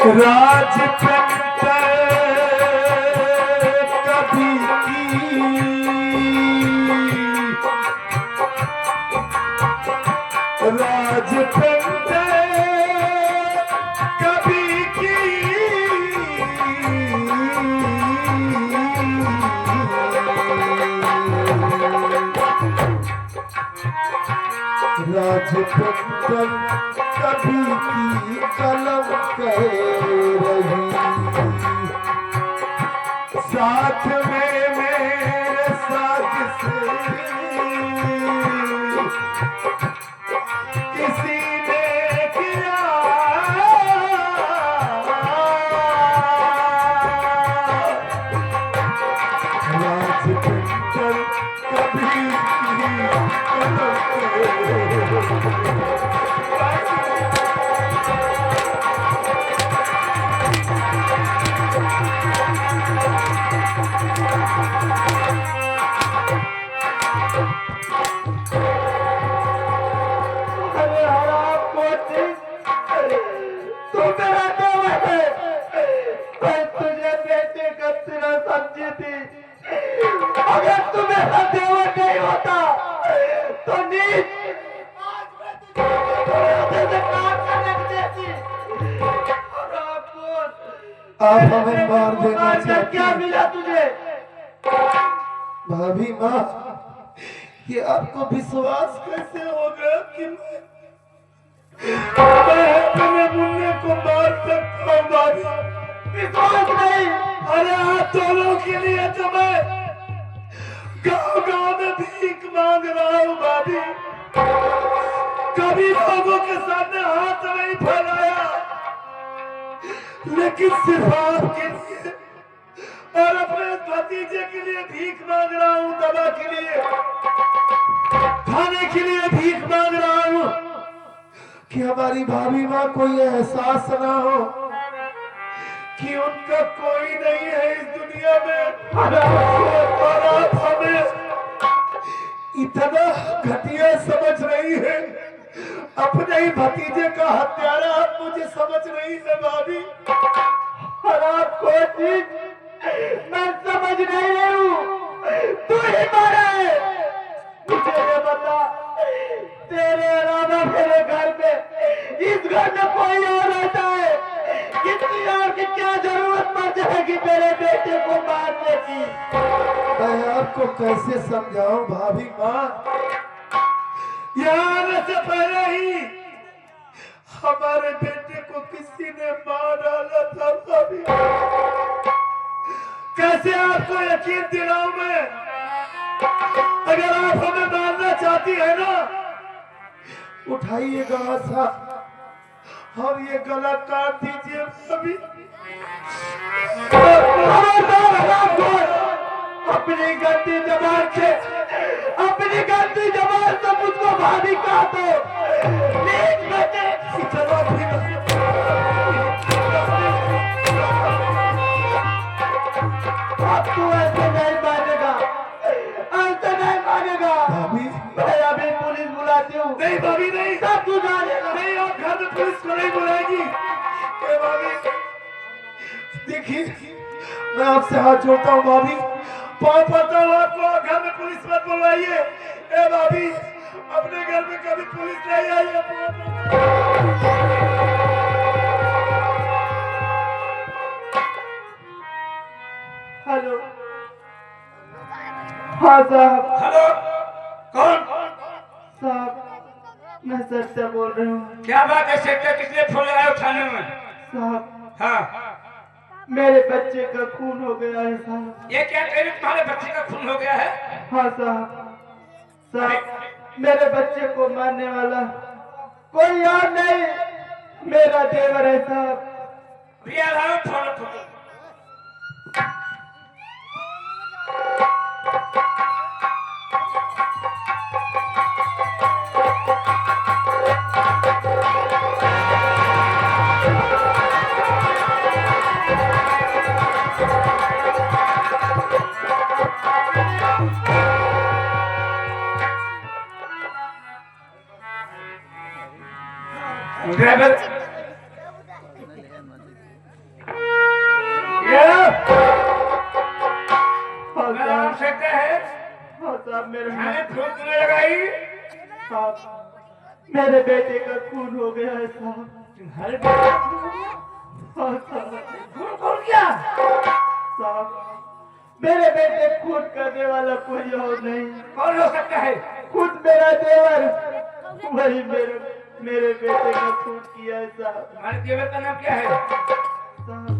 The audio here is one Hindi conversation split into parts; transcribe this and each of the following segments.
राजपंत कभी की राजपंत कभी की राजपंत कभी की कलम कह रही साथ में मेरे साथ से किसी ने किया राजपंत कभी की कलम कह अगर तू मेरा देवर नहीं होता तो नीच आप हमें मार देना चाहती क्या मिला तुझे भाभी माँ ये आपको विश्वास कैसे हो गया कि मैं अपने मुन्ने को मार सकता हूँ भाभी विश्वास नहीं अरे आप दोनों के लिए तो मैं गाँव में भीख मांग रहा हूँ भाभी कभी लोगों के सामने हाथ नहीं फैलाया लेकिन सिर्फ आपके लिए और अपने भतीजे के लिए भीख मांग रहा हूँ दवा के लिए खाने के लिए भीख मांग रहा हूँ कि हमारी भाभी माँ कोई एहसास ना हो कि उनका कोई नहीं है इस दुनिया में और आप हमें इतना घटिया समझ रही है अपने ही भतीजे का हत्यारा आप मुझे समझ रही है भाभी और आपको चीज मैं समझ नहीं रही हूँ तू ही मारा है मुझे ये बता तेरे अलावा मेरे घर में इस घर में कोई और रहता है कितनी और की क्या जरूरत पड़ जाएगी मेरे बेटे को मारने की मैं आपको कैसे समझाऊं भाभी माँ यहाँ आने से पहले ही हमारे बेटे को किसी ने मार डाला था भाभी कैसे आपको यकीन दिलाऊं मैं अगर आप हमें मारना चाहती है ना उठाइएगा आशा और ये गला काट दीजिए भाभी अपनी गंदी जबान से अपनी गंदी जबान से मुझको भाभी कहा तो चलो अब तू ऐसे नहीं मानेगा ऐसे नहीं मानेगा भाभी मैं अभी पुलिस बुलाती हूँ नहीं भाभी नहीं सब तू जानेगा नहीं और घर में पुलिस को नहीं बुलाएगी भाभी देखिए मैं आपसे हाथ जोड़ता हूँ भाभी पाँव पड़ता हूँ आपको घर में पुलिस मत बुलवाइए ए भाभी अपने घर में कभी पुलिस नहीं आई है हेलो हाँ साहब हेलो कौन साहब मैं सर से बोल रहा हूँ क्या बात है सेक्टर किसने फोन लगाया उठाने में साहब हाँ मेरे बच्चे का खून हो गया है साहब ये क्या कह रहे तुम्हारे बच्चे का खून हो गया है हाँ साहब साहब मेरे बच्चे को मारने वाला कोई और नहीं मेरा देवर है साहब फोन ड्राइवर नाम से क्या है? साहब मेरे फूट लगाई साहब, मेरे बेटे का खून हो गया है साहब। तुम्हारे बेटे खून क्या साहब? मेरे बेटे खून करने वाला कोई और नहीं। कौन हो सकता है? खुद मेरा देवर, वही मेरे बेटे का खून किया है साहब। तुम्हारे देवर का नाम क्या है साहब?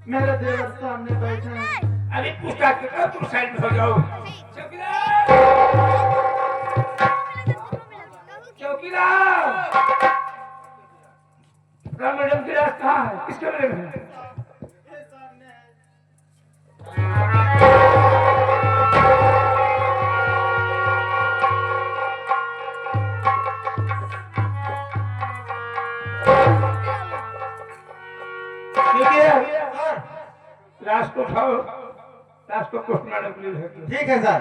मेरा देवर सामने बैठा है। अरे पूछताछ करो, तुम साइड में हो जाओ। चौकीदार, चौकीदार, मैडम की रात कहाँ है? किसके कमरे में है? राज को उठाओ, राज को पोस्टमार्टम के लिए भेजो। ठीक है सर।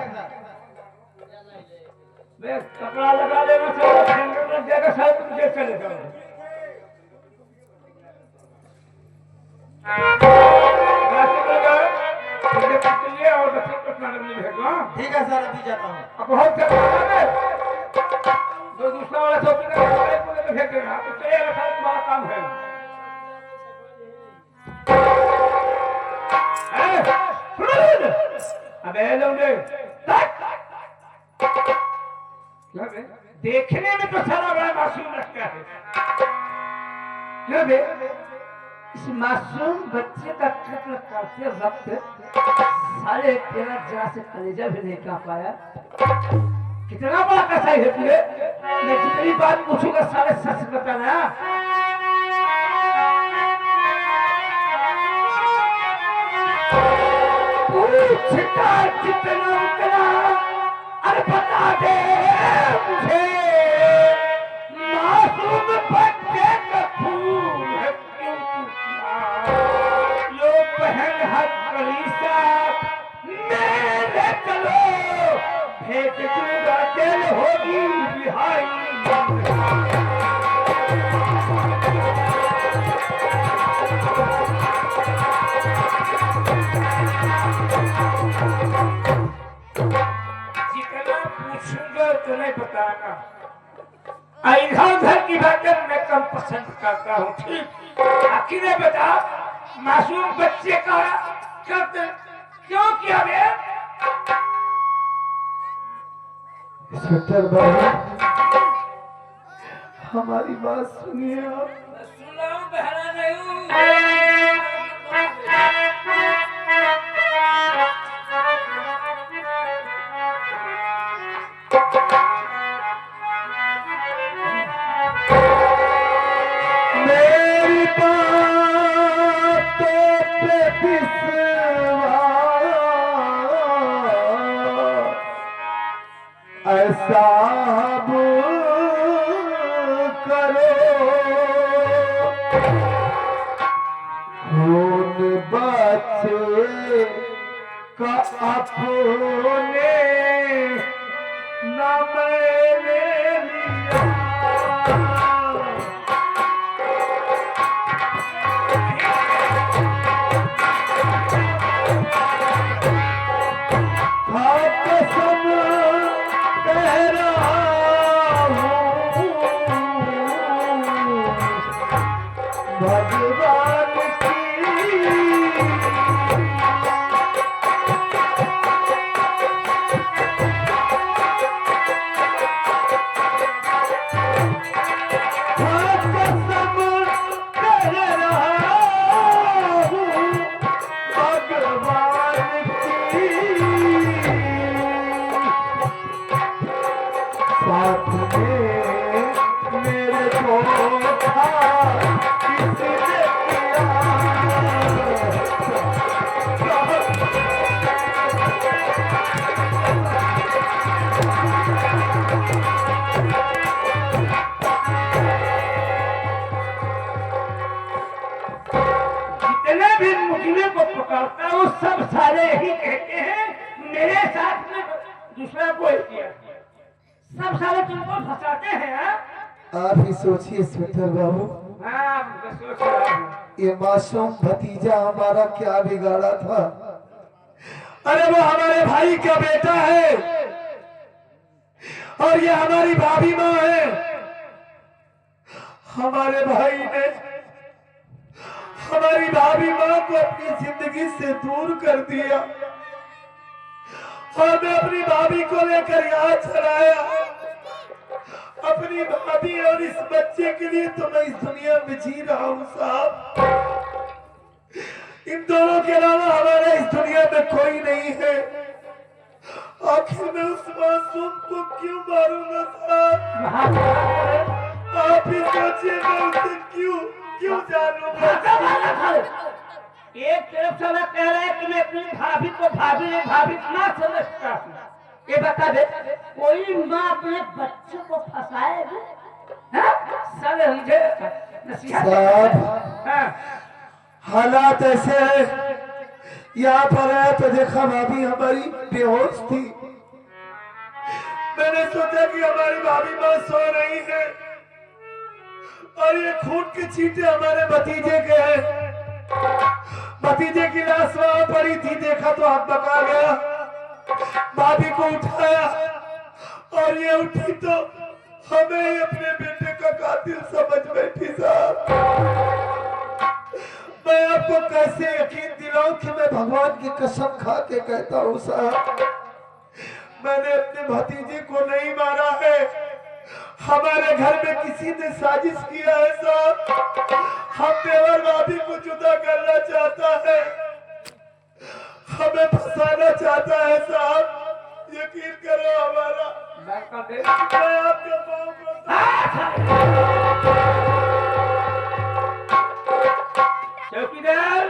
कपड़ा लगा लेना चाहिए, हैंडल लग जाएगा, शायद तुम जेल चले जाओ। और बच्चे पोस्टमार्टम के लिए भेजो। ठीक है सर, अभी जाता हूँ। अब बहुत जो दूसरा वाला चौकीदार भेज देना, तो चलेगा, शायद तुम्हारा काम है। अबे लोगे देखने में तो सारा बड़ा मासूम लगता है, क्यों बे? इस मासूम बच्चे का कत्ल करते वक्त सारे तेरा जरा से कलेजा भी नहीं कांप पाया। कितना बड़ा कसाई है तुझे? मैं जितनी बात पूछूंगा सारे सच बताना। पूछता जितना उतना, अरे बता दे मुझे, मासूम बच्चे का खून है क्यों किया? लो पहन हक कलीसा मेरे चलो, भेज दूंगा जेल होगी रिहाई। तो नहीं बताना, इधर उधर की बातें मैं कम पसंद करता हूँ। ठीक, आखिर बता, मासूम बच्चे का कत्ल क्यों किया गया? इंस्पेक्टर बाबू, हमारी बात सुनिए आप। सुन रहा हूँ, बहरा नहीं हूँ। मेरी बातों पे विश्वास ऐसा करो, खून बच्चे का अपने न मैंने लिया। भगवान साथ में मेरे को था किसने किया। जितने भी मुजरिम को पकड़ता है वो सब सारे ही कहते हैं मेरे साथ में दूसरा कोई किया। सब सारे तुमको फंसाते हैं। आप ही सोचिए इंस्पेक्टर बाबू। हाँ, सोच रहा हूँ। ये मासूम भतीजा हमारा क्या बिगाड़ा था। अरे वो हमारे भाई का बेटा है और ये हमारी भाभी माँ है। हमारे भाई ने हमारी भाभी माँ को अपनी जिंदगी से दूर कर दिया और मैं अपनी भाभी को लेकर यहाँ चलाया। अपनी भाभी और इस बच्चे के लिए तो मैं इस दुनिया में जी रहा हूँ साहब। इन दोनों के अलावा हमारा इस दुनिया में कोई नहीं है। आखिर मैं उस मासूम को क्यों मारूंगा साहब? आप ही सोचिए, मैं उसे क्यों क्यों जानूंगा? एक तरफ से मैं कह रहा है कि मैं अपनी भाभी को भाभी ना समझता हूँ। ये बता दे, कोई माँ अपने बच्चे को फंसाएगी? सर मुझे साहब हालात ऐसे हैं, यहाँ पर आया तो देखा भाभी हमारी बेहोश थी। मैंने सोचा कि हमारी भाभी माँ सो रही है और ये खून के छींटे हमारे भतीजे के हैं। भतीजे की लाश वहां पड़ी थी, देखा तो हाथ पका गया। भाभी को उठाया और ये उठी तो हमें ही अपने बेटे का कातिल समझ बैठी साहब। मैं आपको कैसे यकीन दिलाऊं कि मैं भगवान की कसम खा के कहता हूँ साहब, मैंने अपने भतीजे को नहीं मारा है। हमारे घर में किसी ने साजिश किया है साहब। हम देवर भाभी को जुदा करना चाहता है, हमें फंसाना चाहता है साहब। यकीन करो हमारा, मैं आपके पाँव चौकीदार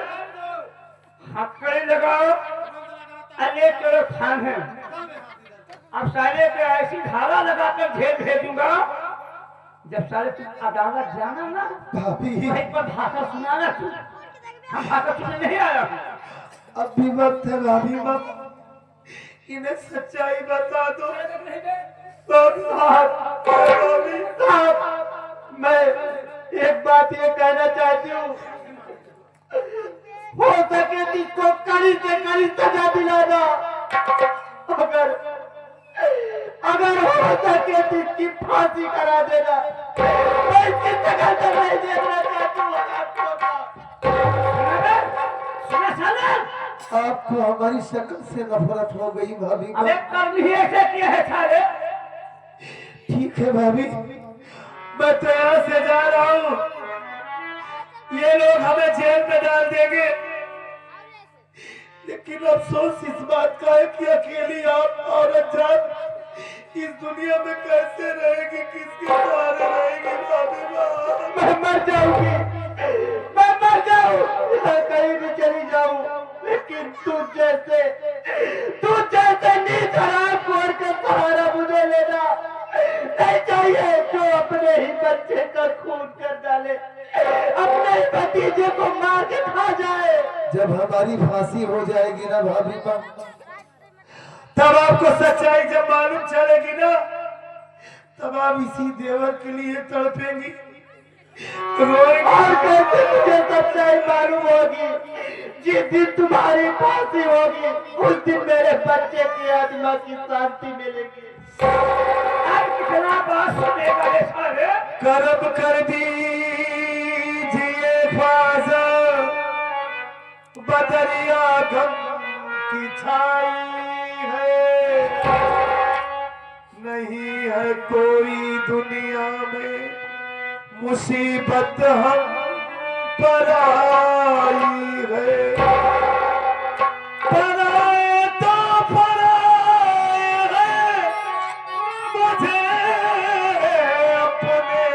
हथकड़ी लगाओ। अरे चलो खान है, अब सारे पे ऐसी धारा लगाकर जेल भेजूंगा, जब सारे तुम अदालत जाना ना भाभी वहीं पर भाषा सुनाना तू। हम भाषा सुनने नहीं आया हूँ। अब भी वक्त है भाभी मत, इन्हें सच्चाई बता दो। भाभी साहब मैं एक बात ये कहना चाहती हूँ, हो सके तो इसको कड़ी से कड़ी सजा दिलाना। अगर हो सके तो इसकी फांसी करा देना। मैं इसकी जगह तो नहीं देखना चाहती हूँ आपको। हमारी शक्ल से नफरत हो गई भाभी को। अबे कर्म ही ऐसे किए है सारे। ठीक है भाभी, मैं तो यहाँ से जा रहा हूँ। ये लोग हमें जेल में डाल देंगे, लेकिन अफसोस इस बात का है कि अकेली आप औरत जान इस दुनिया में कैसे रहेगी, किसके सहारे रहेगी? भाभी माँ मैं मर जाऊंगी, मैं मर जाऊं, कहीं भी चली जाऊं, लेकिन तू जैसे नीच हराम खोर का सहारा मुझे लेना नहीं चाहिए, जो अपने ही बच्चे का खून कर डाले, अपने ही भतीजे को मार के खा जाए। जब हमारी फांसी हो जाएगी ना भाभी माँ, तब आपको सच्चाई जब मालूम चलेगी ना, तब आप इसी देवर के लिए तड़पेंगी, रोएंगी। और कैसे मुझे सच्चाई मालूम होगी? जिस दिन तुम्हारी फांसी होगी उस दिन मेरे बच्चे की आत्मा की शांति मिलेगी। अब कितना बात सुनेगा ये सारे? करब कर दीजिए फाजल, बदरिया गम की छाई है, नहीं है कोई दुनिया में मुसीबत हम पर आई है। पराए तो पराए हैं, मुझे अपने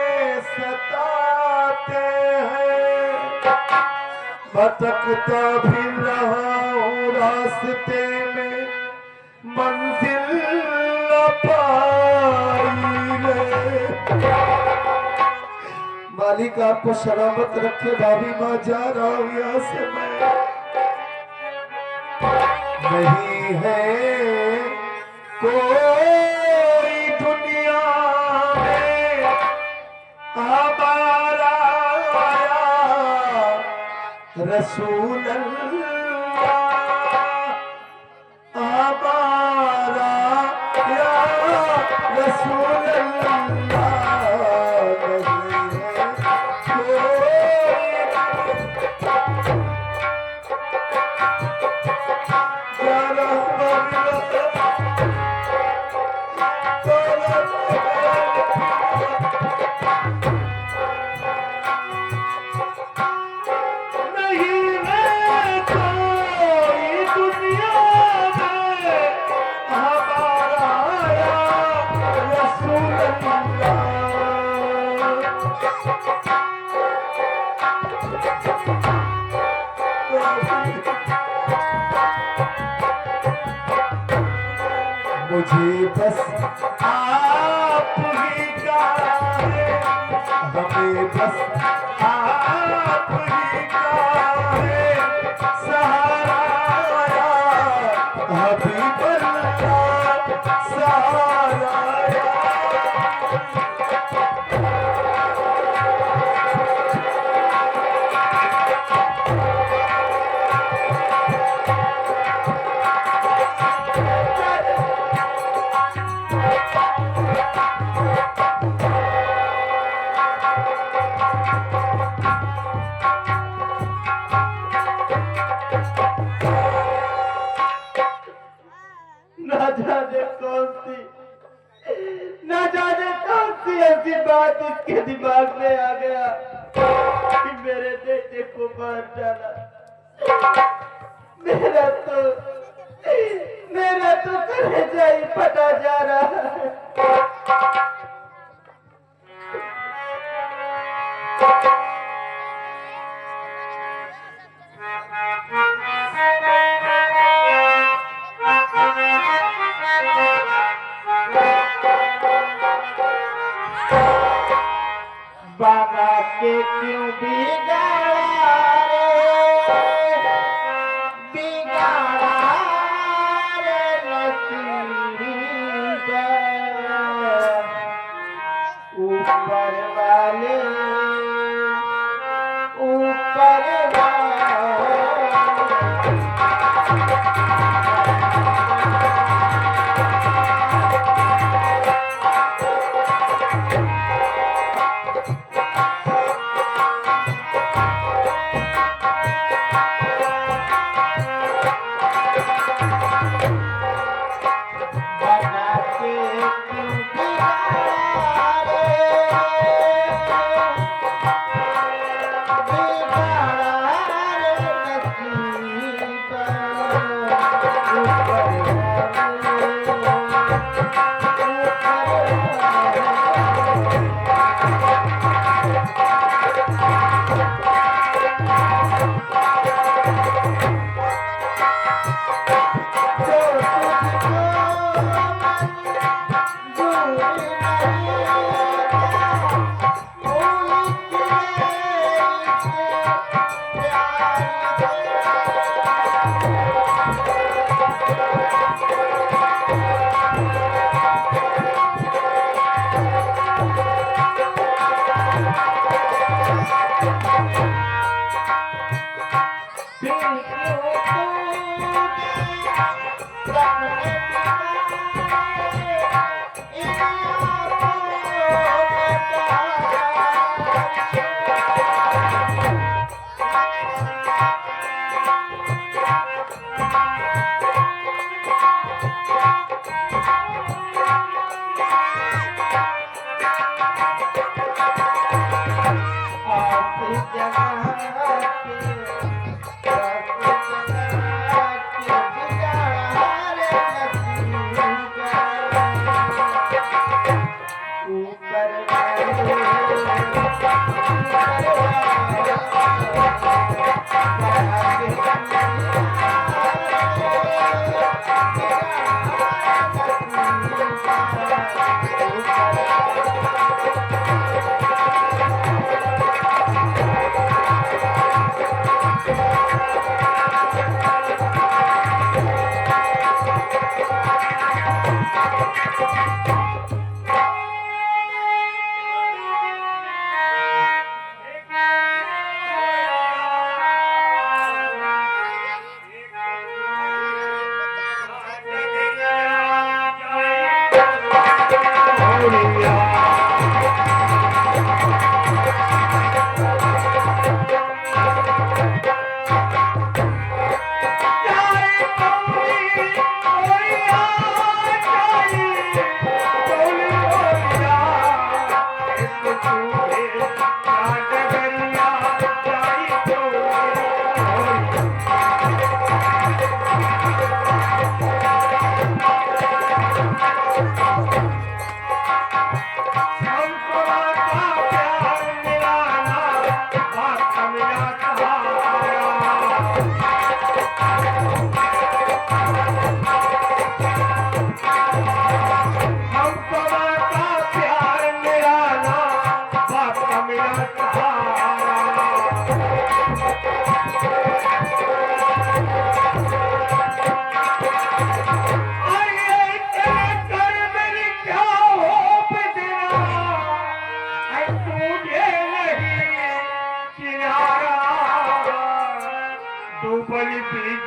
सताते हैं, भटकता भी रहा हूँ रास्ते में, मंजिल न पाई है। मालिक आपको सलामत रखे भाभी माँ, जा रहा हूँ यहाँ से मैं। नहीं है कोई दुनिया में हमारा रसूल अल्लाह हमारा या रसूल अल्लाह मुझे बस आप ही का है, हमें बस आप ही का है सहारा या हबीब अल्लाह सहारा या। ना जाने कौन सी ऐसी बात इसके दिमाग में आ गया कि मेरे बेटे को मार डाला। मेरा तो कलेजा ही फटा जा रहा है। बाबा के क्यों बिगाड़ा रे, बिगाड़ा रे नसीब, ऊपर वाले ऊपर वाले।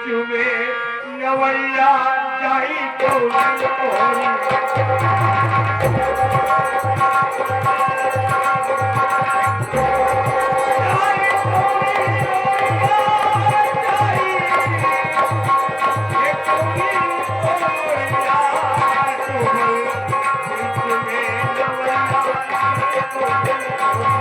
बीच में नवैया जाई Oh,